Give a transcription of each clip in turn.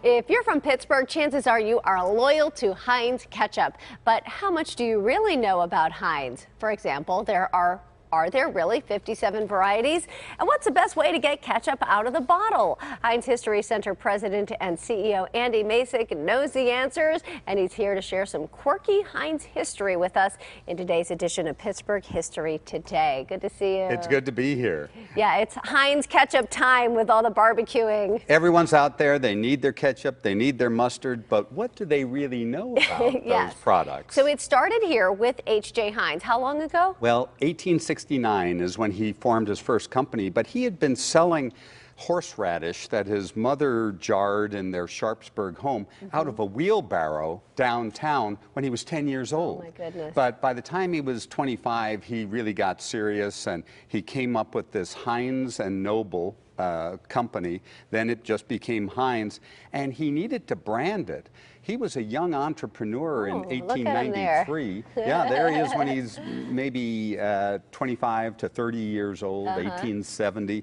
If you're from Pittsburgh, chances are you are loyal to Heinz ketchup. But how much do you really know about Heinz? For example, are there really 57 varieties? And what's the best way to get ketchup out of the bottle? Heinz History Center President and CEO Andy Masich knows the answers, and he's here to share some quirky Heinz history with us in today's edition of Pittsburgh History Today. Good to see you. It's good to be here. Yeah, it's Heinz ketchup time with all the barbecuing. Everyone's out there. They need their ketchup. They need their mustard. But what do they really know about Yes. those products? So it started here with H.J. Heinz. How long ago? Well, 1869 is when he formed his first company, but he had been selling horseradish that his mother jarred in their Sharpsburg home out of a wheelbarrow downtown when he was 10 years old. Oh my goodness. But by the time he was 25, he really got serious, and he came up with this Heinz and Noble company. Then it just became Heinz, and he needed to brand it. He was a young entrepreneur in 1893. Yeah, there he is when he's maybe 25 to 30 years old, 1870.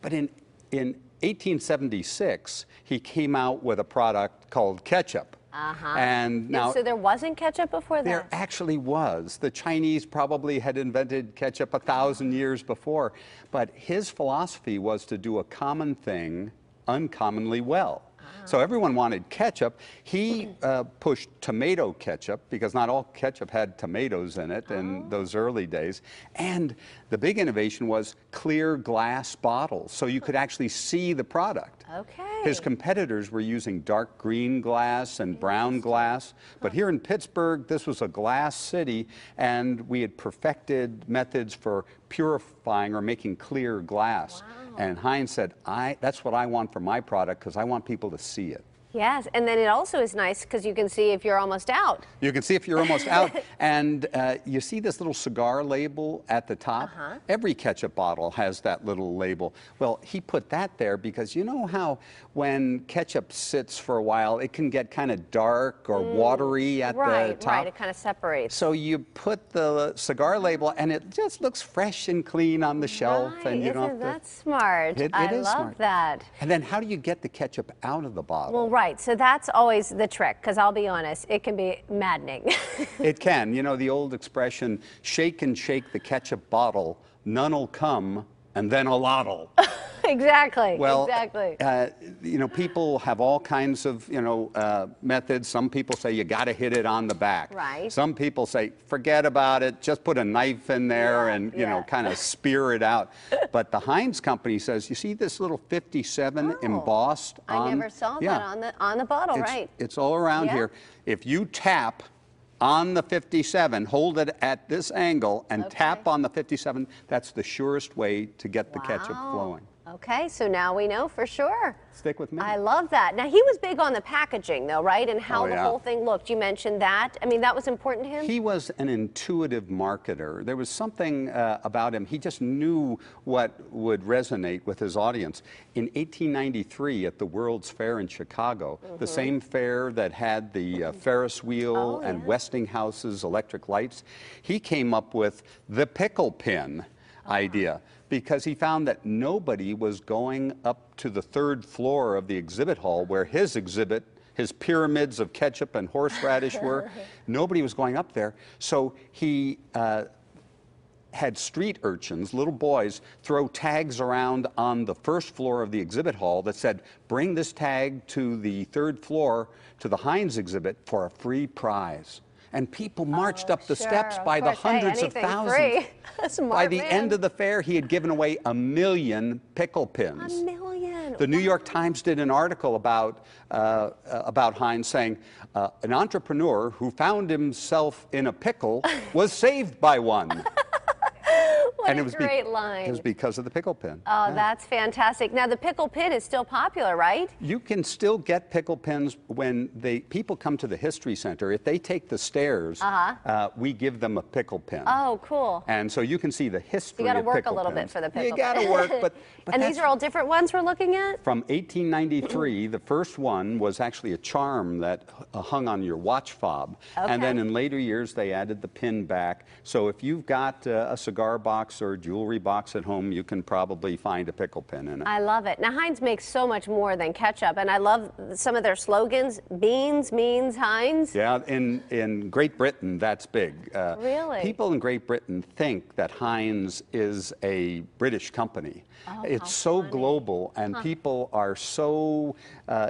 But in 1876, he came out with a product called ketchup. And now, so there wasn't ketchup before that? There actually was. The Chinese probably had invented ketchup 1,000 years before, but his philosophy was to do a common thing uncommonly well. So everyone wanted ketchup. He pushed tomato ketchup because not all ketchup had tomatoes in it in those early days. And the big innovation was clear glass bottles, so you could actually see the product. Okay. His competitors were using dark green glass and brown glass, but here in Pittsburgh, this was a glass city, and we had perfected methods for purifying or making clear glass. Wow. And Heinz said, that's what I want for my product because I want people to see it. Yes, and then it also is nice because you can see if you're almost out. You can see if you're almost out. And you see this little cigar label at the top? Every ketchup bottle has that little label. Well, he put that there because you know how when ketchup sits for a while, it can get kind of dark or watery at the top? Right, it kind of separates. So you put the cigar label and it just looks fresh and clean on the shelf. And you don't have to, that's smart. It I is love smart. that. And then how do you get the ketchup out of the bottle? Well, right, so that's always the trick, because I'll be honest, it can be maddening. It can. You know, the old expression, shake and shake the ketchup bottle, none'll come, and then a lot'll. Exactly, Well, exactly. you know, people have all kinds of, methods. Some people say you got to hit it on the back. Right. Some people say, forget about it, just put a knife in there and, you know, kind of spear it out. But the Heinz company says, you see this little 57 embossed on? I never saw that on the bottle, right. It's all around here. If you tap on the 57, hold it at this angle and tap on the 57, that's the surest way to get the ketchup flowing. Okay, so now we know for sure. Stick with me. I love that. Now, he was big on the packaging, though, right? And how the whole thing looked. You mentioned that. I mean, that was important to him? He was an intuitive marketer. There was something about him. He just knew what would resonate with his audience. In 1893, at the World's Fair in Chicago, the same fair that had the Ferris wheel and Westinghouse's electric lights, he came up with the pickle pin idea, because he found that nobody was going up to the third floor of the exhibit hall where his exhibit, his pyramids of ketchup and horseradish were. Nobody was going up there. So he had street urchins, little boys, throw tags around on the first floor of the exhibit hall that said, bring this tag to the third floor to the Heinz exhibit for a free prize. And people marched up the steps by the hundreds of thousands. By the end of the fair, he had given away 1 million pickle pins. 1 million. The New York Times did an article about Heinz saying, an entrepreneur who found himself in a pickle was saved by one. What a great line. It was because of the pickle pin. Oh, that's fantastic. Now, the pickle pin is still popular, right? You can still get pickle pins when people come to the History Center. If they take the stairs, we give them a pickle pin. Oh, cool. And so you can see the history of pickle pins. You got to work a little bit for the pickle pin. You got to work, but and these are all different ones we're looking at? From 1893, the first one was actually a charm that hung on your watch fob. And then in later years, they added the pin back. So if you've got a cigar box box or jewelry box at home, you can probably find a pickle pin in it. I love it. Now, Heinz makes so much more than ketchup, and I love some of their slogans. Beans means Heinz. Yeah, in Great Britain, that's big. Really? People in Great Britain think that Heinz is a British company. Oh, it's so funny. global, and people are so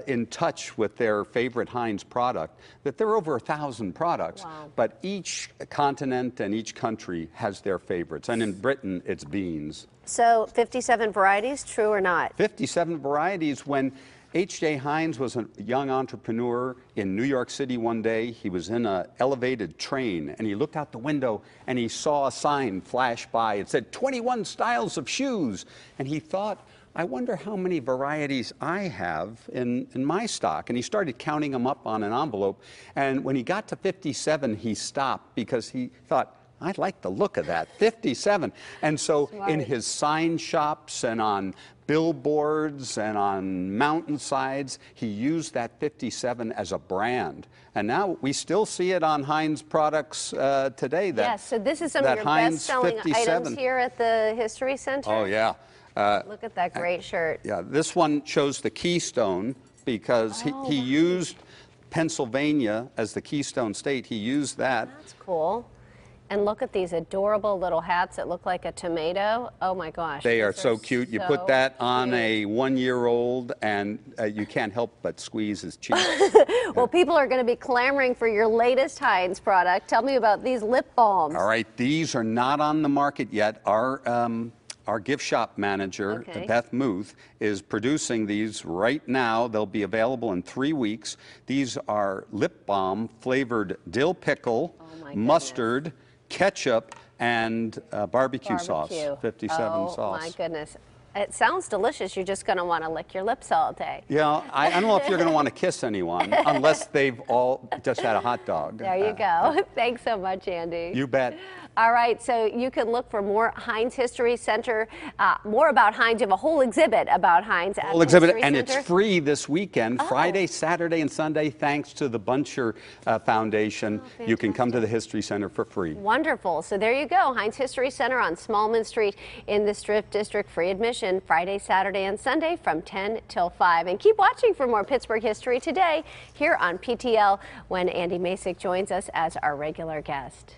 in touch with their favorite Heinz product that there are over 1,000 products. Wow. But each continent and each country has their favorites. And in Britain, it's beans. So 57 varieties, true or not? 57 varieties. When H.J. Heinz was a young entrepreneur in New York City one day, he was in an elevated train and he looked out the window and he saw a sign flash by. It said 21 styles of shoes. And he thought, I wonder how many varieties I have in my stock. And he started counting them up on an envelope. And when he got to 57, he stopped because he thought, I like the look of that, 57. And so in his sign shops and on billboards and on mountainsides, he used that 57 as a brand. And now we still see it on Heinz products today. Yes, so this is some of your best-selling items here at the History Center? Oh, yeah. Look at that great shirt. Yeah, this one shows the Keystone because he used Pennsylvania as the Keystone State. He used that. That's cool. And look at these adorable little hats that look like a tomato. Oh my gosh. They are so cute. You put that on a one-year-old and you can't help but squeeze his cheek. Well, people are going to be clamoring for your latest Heinz product. Tell me about these lip balms. All right, these are not on the market yet. Our gift shop manager, Beth Muth, is producing these right now. They'll be available in 3 weeks. These are lip balm flavored dill pickle, mustard, ketchup, and barbecue sauce, 57 sauce. Oh my goodness. It sounds delicious. You're just going to want to lick your lips all day. Yeah, I don't know if you're going to want to kiss anyone unless they've all just had a hot dog. There you go. Thanks so much, Andy. You bet. All right, so you can look for more Heinz History Center, more about Heinz. You have a whole exhibit about Heinz at the History Center. And it's free this weekend, Friday, Saturday, and Sunday, thanks to the Buncher Foundation. You can come to the History Center for free. Wonderful. So there you go, Heinz History Center on Smallman Street in the Strip District. Free admission Friday, Saturday, and Sunday from 10 till 5. And keep watching for more Pittsburgh history today here on PTL when Andy Masich joins us as our regular guest.